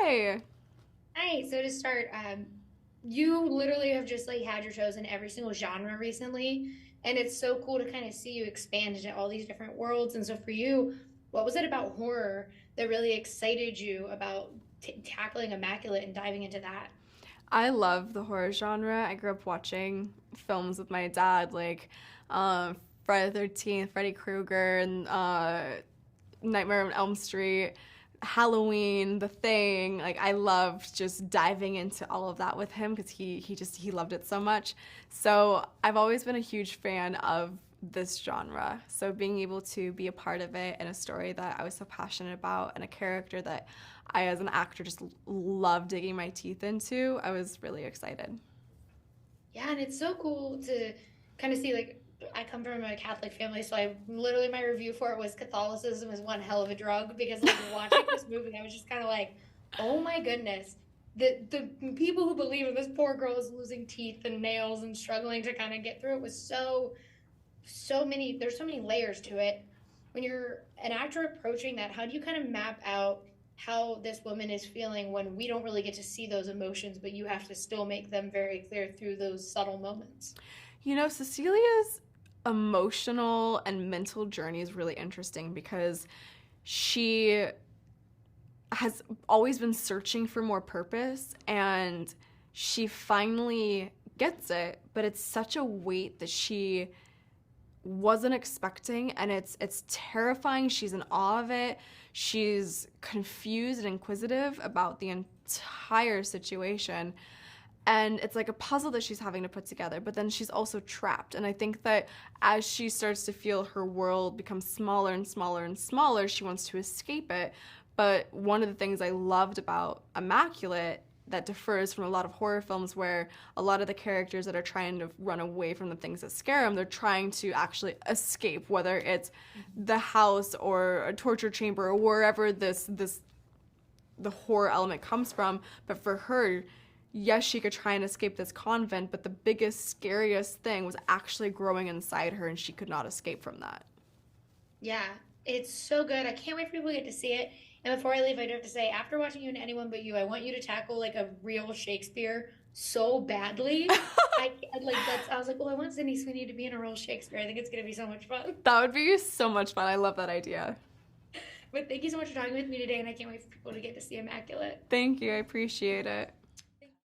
Hi. Hi. So to start, you literally have just like had your toes in every single genre recently, and it's so cool to kind of see you expand into all these different worlds. And so for you, what was it about horror that really excited you about t tackling Immaculate and diving into that? I love the horror genre. I grew up watching films with my dad, like Friday the 13th, Freddy Krueger, and Nightmare on Elm Street, Halloween, The Thing. Like I loved just diving into all of that with him because he loved it so much. So I've always been a huge fan of this genre. So being able to be a part of it in a story that I was so passionate about and a character that I as an actor just love digging my teeth into, I was really excited. Yeah, and it's so cool to kind of see like I come from a Catholic family, so I literally my review for it was Catholicism is one hell of a drug because like watching this movie, I was just kind of like, oh my goodness, the people who believe in this poor girl is losing teeth and nails and struggling to kind of get through it was so many. There's so many layers to it. When you're an actor approaching that, how do you kind of map out how this woman is feeling when we don't really get to see those emotions, but you have to still make them very clear through those subtle moments? Cecilia's emotional and mental journey is really interesting because she has always been searching for more purpose and she finally gets it, but it's such a weight that she wasn't expecting and it's terrifying. She's in awe of it. She's confused and inquisitive about the entire situation. And it's like a puzzle that she's having to put together, but then she's also trapped. And I think that as she starts to feel her world become smaller and smaller and smaller, she wants to escape it. But one of the things I loved about Immaculate that differs from a lot of horror films where a lot of the characters that are trying to run away from the things that scare them, they're trying to actually escape, whether it's the house or a torture chamber or wherever this the horror element comes from. But for her, yes, she could try and escape this convent, but the biggest, scariest thing was actually growing inside her, and she could not escape from that. Yeah, it's so good. I can't wait for people to get to see it. And before I leave, I do have to say, after watching You and Anyone But You, I want you to tackle like a real Shakespeare so badly. I like that's I was like, well, I want Sydney Sweeney to be in a real Shakespeare. I think it's gonna be so much fun. That would be so much fun. I love that idea. But thank you so much for talking with me today, and I can't wait for people to get to see Immaculate. Thank you. I appreciate it.